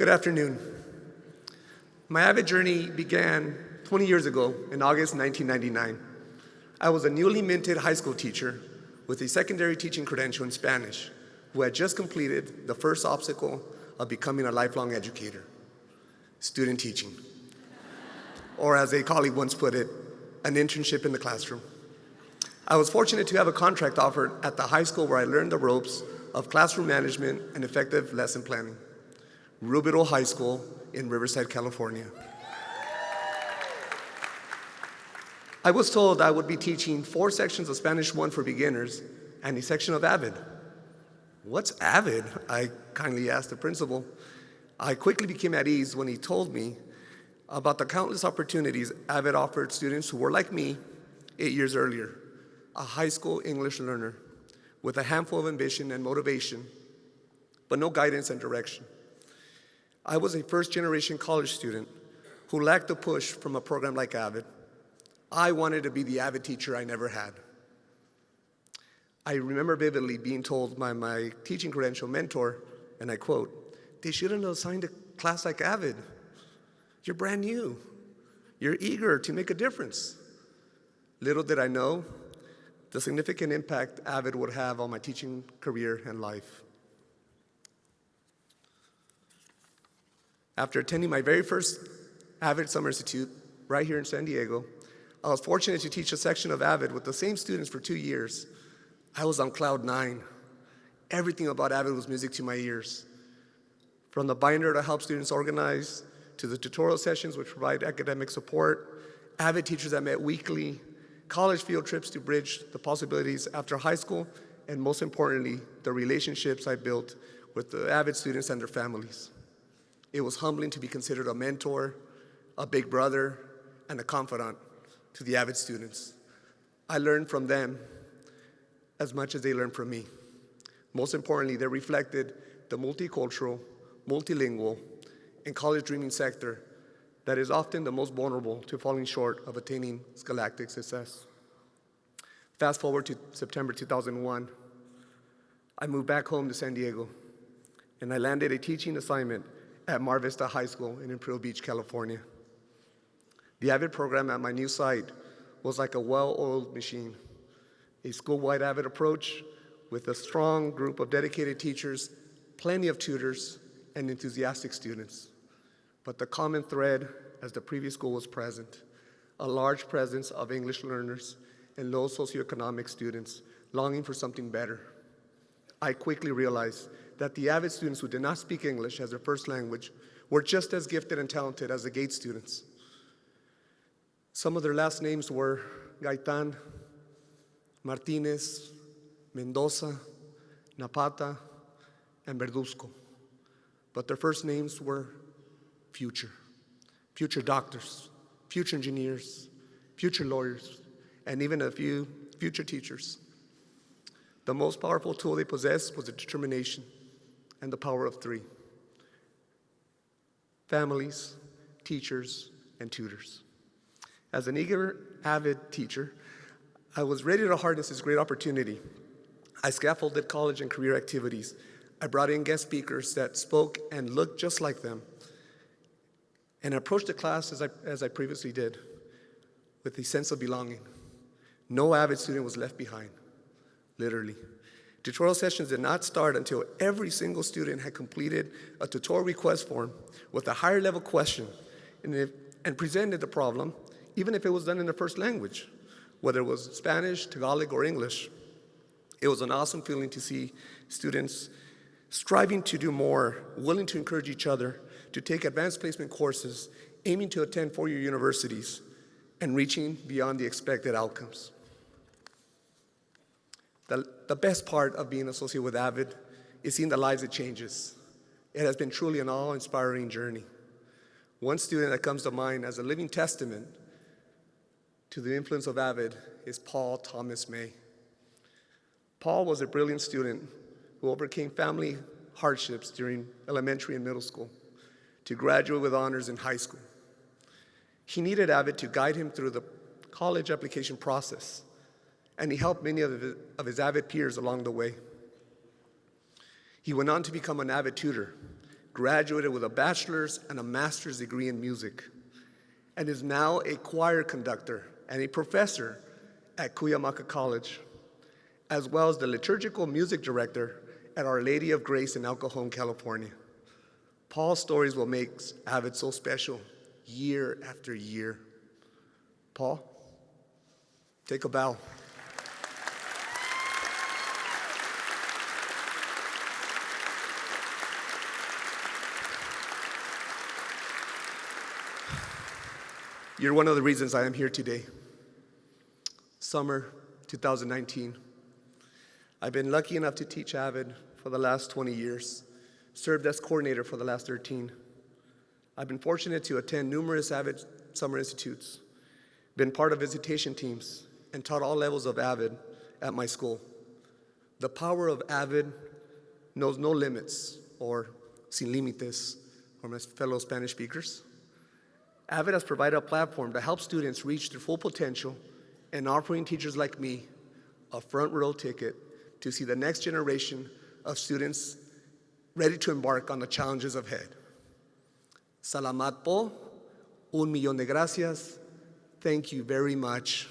Good afternoon. My Avid journey began 20 years ago in August 1999. I was a newly minted high school teacher with a secondary teaching credential in Spanish who had just completed the first obstacle of becoming a lifelong educator, student teaching. Or as a colleague once put it, an internship in the classroom. I was fortunate to have a contract offered at the high school where I learned the ropes of classroom management and effective lesson planning, Rubidoux High School in Riverside, California. I was told I would be teaching 4 sections of Spanish 1 for beginners and a section of Avid. What's Avid? I kindly asked the principal. I quickly became at ease when he told me about the countless opportunities Avid offered students who were like me 8 years earlier, a high school English learner with a handful of ambition and motivation, but no guidance and direction. I was a first-generation college student who lacked the push from a program like Avid. I wanted to be the Avid teacher I never had. I remember vividly being told by my teaching credential mentor, and I quote, "They shouldn't have assigned a class like Avid. You're brand new. You're eager to make a difference." Little did I know the significant impact Avid would have on my teaching career and life. After attending my very first Avid Summer Institute right here in San Diego, I was fortunate to teach a section of Avid with the same students for 2 years. I was on cloud 9. Everything about Avid was music to my ears. From the binder to help students organize, to the tutorial sessions which provide academic support, Avid teachers I met weekly, college field trips to bridge the possibilities after high school, and most importantly, the relationships I built with the Avid students and their families. It was humbling to be considered a mentor, a big brother, and a confidant to the Avid students. I learned from them as much as they learned from me. Most importantly, they reflected the multicultural, multilingual, and college dreaming sector that is often the most vulnerable to falling short of attaining scholastic success. Fast forward to September 2001, I moved back home to San Diego, and I landed a teaching assignment at Mar Vista High School in Imperial Beach, California. The Avid program at my new site was like a well-oiled machine, a school-wide Avid approach with a strong group of dedicated teachers, plenty of tutors, and enthusiastic students. But the common thread, as the previous school was present, a large presence of English learners and low socioeconomic students longing for something better. I quickly realized that the Avid students who did not speak English as their first language were just as gifted and talented as the Gate students. Some of their last names were Gaitan, Martinez, Mendoza, Napata, and Verduzco. But their first names were future doctors, future engineers, future lawyers, and even a few future teachers. The most powerful tool they possessed was the determination and the power of 3: families, teachers, and tutors. As an eager, Avid teacher, I was ready to harness this great opportunity. I scaffolded college and career activities. I brought in guest speakers that spoke and looked just like them, and approached the class as I previously did, with a sense of belonging. No Avid student was left behind, literally. Tutorial sessions did not start until every single student had completed a tutorial request form with a higher level question and presented the problem, even if it was done in their first language, whether it was Spanish, Tagalog, or English. It was an awesome feeling to see students striving to do more, willing to encourage each other, to take advanced placement courses, aiming to attend 4-year universities, and reaching beyond the expected outcomes. The best part of being associated with Avid is seeing the lives it changes. It has been truly an awe-inspiring journey. One student that comes to mind as a living testament to the influence of Avid is Paul Thomas May. Paul was a brilliant student who overcame family hardships during elementary and middle school to graduate with honors in high school. He needed Avid to guide him through the college application process, and he helped many of his Avid peers along the way. He went on to become an Avid tutor, graduated with a bachelor's and a master's degree in music, and is now a choir conductor and a professor at Cuyamaca College, as well as the liturgical music director at Our Lady of Grace in El Cajon, California. Paul's stories will make Avid so special year after year. Paul, take a bow. You're one of the reasons I am here today. Summer 2019. I've been lucky enough to teach Avid for the last 20 years, served as coordinator for the last 13. I've been fortunate to attend numerous Avid summer institutes, been part of visitation teams, and taught all levels of Avid at my school. The power of Avid knows no limits, or sin límites, for my fellow Spanish speakers. Avid has provided a platform to help students reach their full potential and offering teachers like me a front row ticket to see the next generation of students ready to embark on the challenges ahead. Salamat po, un millón de gracias. Thank you very much.